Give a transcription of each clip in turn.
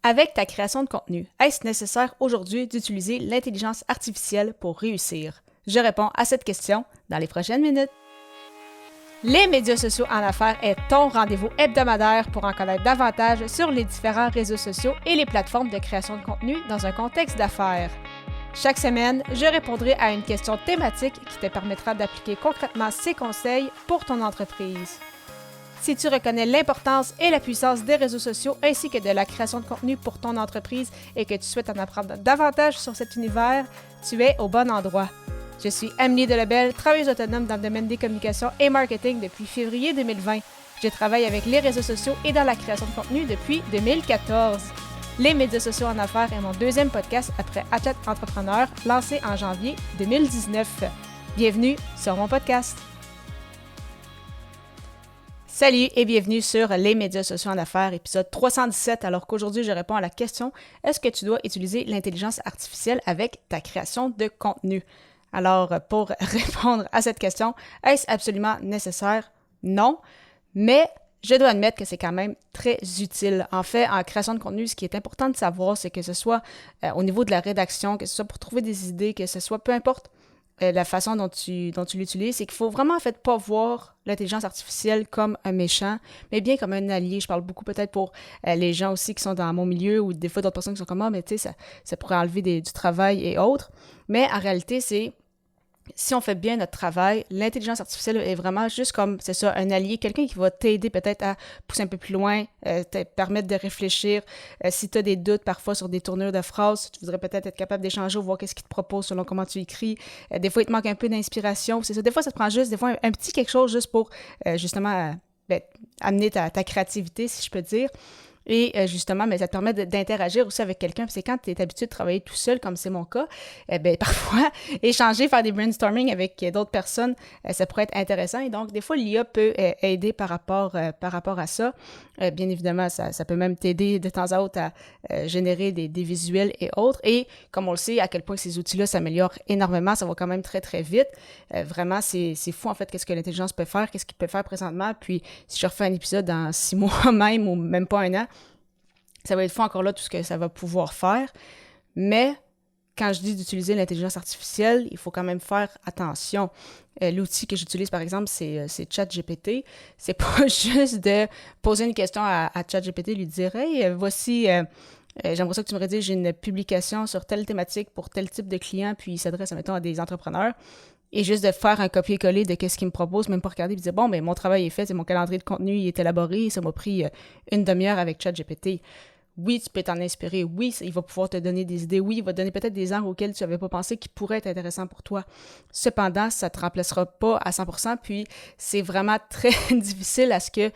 Avec ta création de contenu, est-ce nécessaire aujourd'hui d'utiliser l'intelligence artificielle pour réussir? Je réponds à cette question dans les prochaines minutes. Les médias sociaux en affaires est ton rendez-vous hebdomadaire pour en connaître davantage sur les différents réseaux sociaux et les plateformes de création de contenu dans un contexte d'affaires. Chaque semaine, je répondrai à une question thématique qui te permettra d'appliquer concrètement ces conseils pour ton entreprise. Si tu reconnais l'importance et la puissance des réseaux sociaux ainsi que de la création de contenu pour ton entreprise et que tu souhaites en apprendre davantage sur cet univers, tu es au bon endroit. Je suis Amélie Delebel, travailleuse autonome dans le domaine des communications et marketing depuis février 2020. Je travaille avec les réseaux sociaux et dans la création de contenu depuis 2014. Les médias sociaux en affaires est mon deuxième podcast après Athlète Entrepreneur, lancé en janvier 2019. Bienvenue sur mon podcast. Salut et bienvenue sur les médias sociaux en affaires, épisode 317, alors qu'aujourd'hui je réponds à la question « Est-ce que tu dois utiliser l'intelligence artificielle avec ta création de contenu? » Alors, pour répondre à cette question, est-ce absolument nécessaire? Non, mais je dois admettre que c'est quand même très utile. En fait, en création de contenu, ce qui est important de savoir, c'est que ce soit au niveau de la rédaction, que ce soit pour trouver des idées, que ce soit peu importe la façon dont tu l'utilises, c'est qu'il faut vraiment en fait pas voir l'intelligence artificielle comme un méchant, mais bien comme un allié. Je parle beaucoup peut-être pour les gens aussi qui sont dans mon milieu ou des fois d'autres personnes qui sont comme moi, mais tu sais, ça pourrait enlever du travail et autres. Mais en réalité, si on fait bien notre travail, l'intelligence artificielle est vraiment juste comme, c'est ça, un allié, quelqu'un qui va t'aider peut-être à pousser un peu plus loin, te permettre de réfléchir. Si tu as des doutes parfois sur des tournures de phrases, tu voudrais peut-être être capable d'échanger ou voir qu'est-ce qu'il te propose selon comment tu écris. Des fois, il te manque un peu d'inspiration. C'est ça. Des fois, ça te prend juste, des fois, un petit quelque chose juste pour justement amener ta créativité, si je peux dire. Et justement, mais ça te permet d'interagir aussi avec quelqu'un. Puis c'est quand tu es habitué de travailler tout seul, comme c'est mon cas, parfois, échanger, faire des brainstorming avec d'autres personnes, ça pourrait être intéressant. Et donc, des fois, l'IA peut aider par rapport à ça. Bien évidemment, ça peut même t'aider de temps à autre à générer des visuels et autres. Et comme on le sait, à quel point ces outils-là s'améliorent énormément, ça va quand même très, très vite. Vraiment, c'est fou, en fait, qu'est-ce que l'intelligence peut faire, qu'est-ce qu'il peut faire présentement. Puis, si je refais un épisode dans 6 mois même, ou même pas un an, ça va être fou encore là tout ce que ça va pouvoir faire. Mais quand je dis d'utiliser l'intelligence artificielle, il faut quand même faire attention. L'outil que j'utilise, par exemple, c'est ChatGPT. C'est pas juste de poser une question à ChatGPT et lui dire « Hey, voici... j'aimerais ça que tu me rediges une publication sur telle thématique pour tel type de client, puis il s'adresse, mettons, à des entrepreneurs. » Et juste de faire un copier-coller de ce qu'il me propose, même pas regarder et dire « Bon, ben mon travail est fait, mon calendrier de contenu il est élaboré, ça m'a pris une demi-heure avec ChatGPT. » Oui, tu peux t'en inspirer. Oui, il va pouvoir te donner des idées. Oui, il va te donner peut-être des angles auxquels tu n'avais pas pensé qui pourraient être intéressants pour toi. Cependant, ça ne te remplacera pas à 100%, puis c'est vraiment très difficile à ce que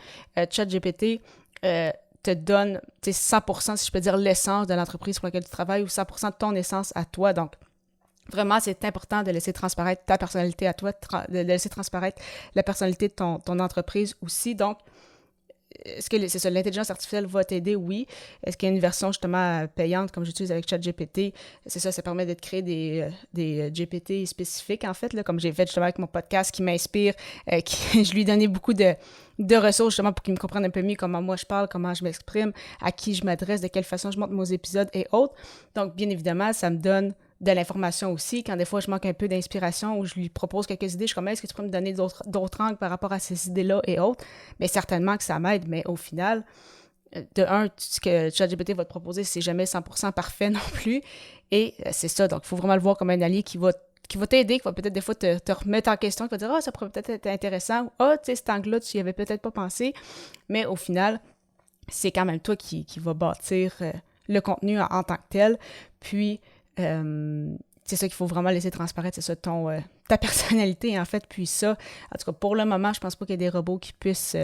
ChatGPT te donne 100%, si je peux dire, l'essence de l'entreprise pour laquelle tu travailles ou 100% de ton essence à toi. Donc, vraiment, c'est important de laisser transparaître ta personnalité à toi, de laisser transparaître la personnalité de ton entreprise aussi. Donc, est-ce que c'est ça, l'intelligence artificielle va t'aider? Oui. Est-ce qu'il y a une version justement payante comme j'utilise avec ChatGPT? C'est ça, ça permet de créer des GPT spécifiques en fait, là, comme j'ai fait justement avec mon podcast qui m'inspire, je lui donnais beaucoup de ressources justement pour qu'il me comprenne un peu mieux comment moi je parle, comment je m'exprime, à qui je m'adresse, de quelle façon je monte mes épisodes et autres. Donc bien évidemment, ça me donne de l'information aussi. Quand des fois, je manque un peu d'inspiration ou je lui propose quelques idées, je suis comme, est-ce que tu peux me donner d'autres angles par rapport à ces idées-là et autres? Mais certainement que ça m'aide, mais au final, de un, ce que ChatGPT va te proposer, c'est jamais 100% parfait non plus. Et c'est ça, donc il faut vraiment le voir comme un allié qui va t'aider, qui va peut-être des fois te remettre en question, qui va dire « Ah, ça pourrait peut-être être intéressant » ou « Ah, tu sais, cet angle-là, tu n'y avais peut-être pas pensé. » Mais au final, c'est quand même toi qui va bâtir le contenu en tant que tel. Puis, c'est ça qu'il faut vraiment laisser transparaître, c'est ça, ta personnalité, en fait. Puis ça, en tout cas, pour le moment, je pense pas qu'il y ait des robots qui puissent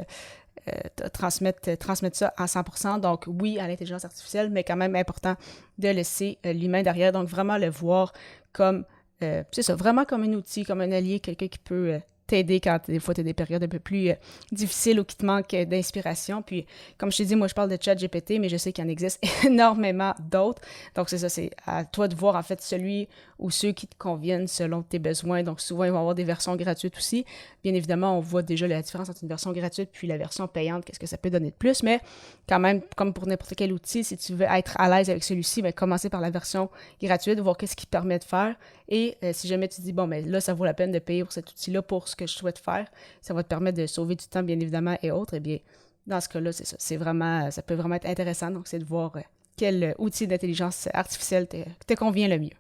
transmettre ça à 100%. Donc, oui, à l'intelligence artificielle, mais quand même important de laisser l'humain derrière. Donc, vraiment le voir comme, c'est ça, vraiment comme un outil, comme un allié, quelqu'un qui peut t'aider quand des fois tu as des périodes un peu plus difficiles ou qui te manquent d'inspiration. Puis, comme je t'ai dit, moi, je parle de ChatGPT, mais je sais qu'il en existe énormément d'autres. Donc, c'est ça, c'est à toi de voir, en fait, celui ou ceux qui te conviennent selon tes besoins. Donc, souvent, ils vont avoir des versions gratuites aussi. Bien évidemment, on voit déjà la différence entre une version gratuite puis la version payante, qu'est-ce que ça peut donner de plus. Mais quand même, comme pour n'importe quel outil, si tu veux être à l'aise avec celui-ci, bien, commencer par la version gratuite, voir qu'est-ce qu'il permet de faire. Et si jamais tu dis, bon, mais là, ça vaut la peine de payer pour cet outil-là pour ce que je souhaite faire, ça va te permettre de sauver du temps, bien évidemment, et autres, eh bien, dans ce cas-là, c'est ça. C'est vraiment, ça peut vraiment être intéressant. Donc, c'est de voir quel outil d'intelligence artificielle te convient le mieux.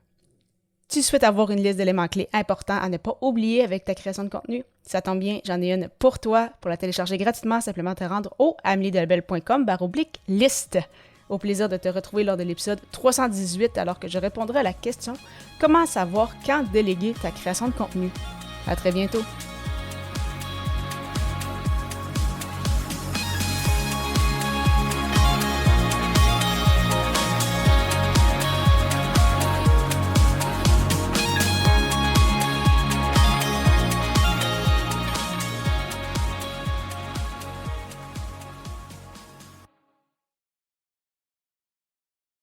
Tu souhaites avoir une liste d'éléments clés importants à ne pas oublier avec ta création de contenu? Ça tombe bien, j'en ai une pour toi. Pour la télécharger gratuitement, simplement te rendre au ameliedelabel.com/liste. Au plaisir de te retrouver lors de l'épisode 318 alors que je répondrai à la question « Comment savoir quand déléguer ta création de contenu? » À très bientôt!